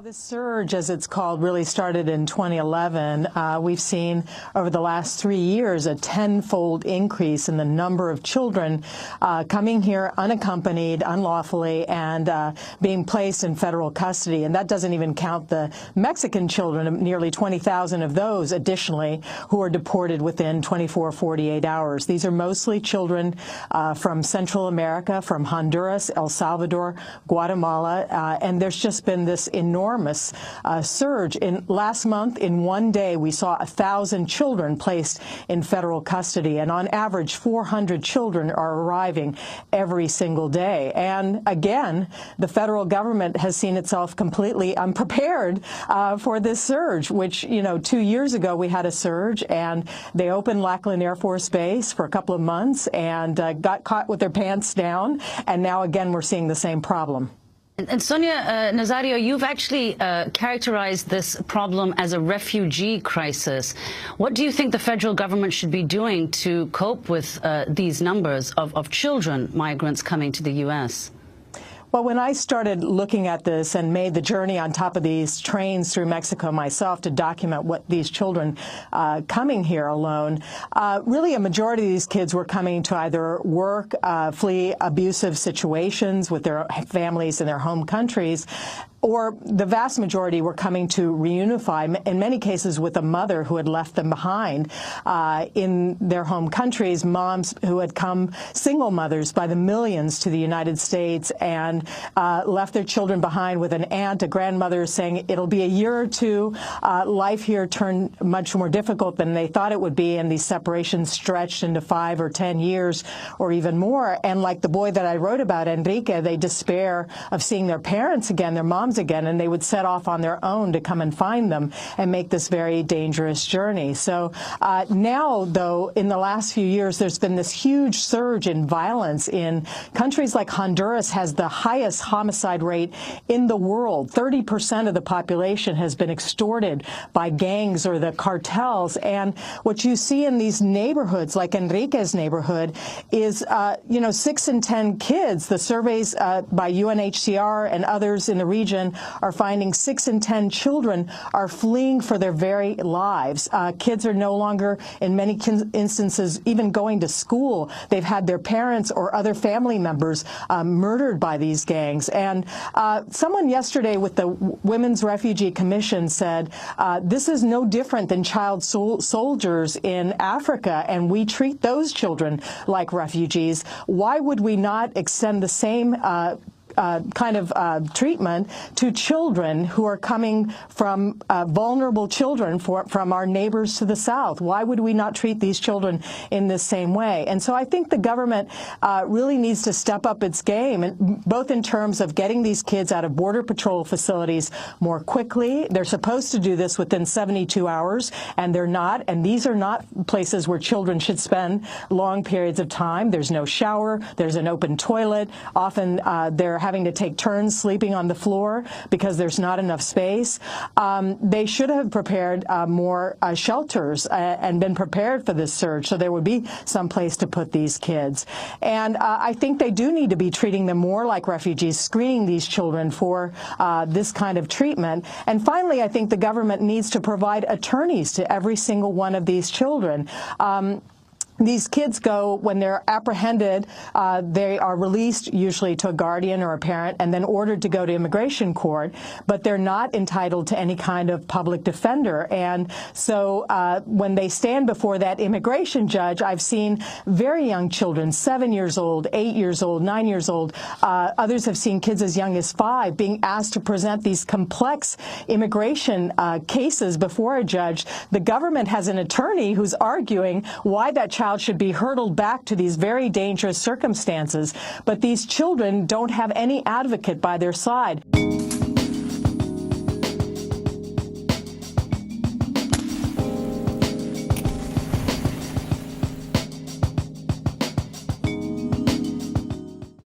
This surge, as it's called, really started in 2011. We've seen over the last 3 years a tenfold increase in the number of children coming here unaccompanied, unlawfully, and being placed in federal custody. And that doesn't even count the Mexican children, nearly 20,000 of those additionally, who are deported within 24, 48 hours. These are mostly children from Central America, from Honduras, El Salvador, Guatemala, and there's just been this enormous surge. Last month, in one day, we saw 1,000 children placed in federal custody, and on average, 400 children are arriving every single day. And again, the federal government has seen itself completely unprepared for this surge, which, 2 years ago we had a surge, and they opened Lackland Air Force Base for a couple of months and got caught with their pants down, and now again we're seeing the same problem. And Sonia Nazario, you've actually characterized this problem as a refugee crisis. What do you think the federal government should be doing to cope with these numbers of children migrants coming to the U.S.? Well, when I started looking at this and made the journey on top of these trains through Mexico myself to document what these children coming here alone, really a majority of these kids were coming to either work, flee abusive situations with their families in their home countries, or the vast majority were coming to reunify, in many cases with a mother who had left them behind in their home countries, moms who had come, single mothers by the millions to the United States and left their children behind with an aunt, a grandmother saying it'll be a year or two. Life here turned much more difficult than they thought it would be, and these separations stretched into 5 or 10 years or even more. And like the boy that I wrote about, Enrique, they despair of seeing their parents again, their moms again, and they would set off on their own to come and find them and make this very dangerous journey. So now, though, in the last few years, there's been this huge surge in violence in countries like Honduras has the highest homicide rate in the world. 30% of the population has been extorted by gangs or the cartels. And what you see in these neighborhoods, like Enrique's neighborhood, is, 6 in 10 kids. The surveys by UNHCR and others in the region are finding 6 in 10 children are fleeing for their very lives. Kids are no longer, in many instances, even going to school. They've had their parents or other family members murdered by these gangs. And someone yesterday with the Women's Refugee Commission said, this is no different than child soldiers in Africa, and we treat those children like refugees. Why would we not extend the same treatment to children who are coming from vulnerable children from our neighbors to the south? Why would we not treat these children in the same way? And so I think the government really needs to step up its game, and both in terms of getting these kids out of Border Patrol facilities more quickly. They're supposed to do this within 72 hours, and they're not. And these are not places where children should spend long periods of time. There's no shower. There's an open toilet. Often they're having to take turns sleeping on the floor because there's not enough space. They should have prepared more shelters and been prepared for this surge, so there would be some place to put these kids. And I think they do need to be treating them more like refugees, screening these children for this kind of treatment. And finally, I think the government needs to provide attorneys to every single one of these children. These kids go, when they're apprehended, they are released usually to a guardian or a parent and then ordered to go to immigration court, but they're not entitled to any kind of public defender. And so when they stand before that immigration judge, I've seen very young children, 7 years old, 8 years old, 9 years old. Others have seen kids as young as 5 being asked to present these complex immigration cases before a judge. The government has an attorney who's arguing why that child should be hurtled back to these very dangerous circumstances, but these children don't have any advocate by their side.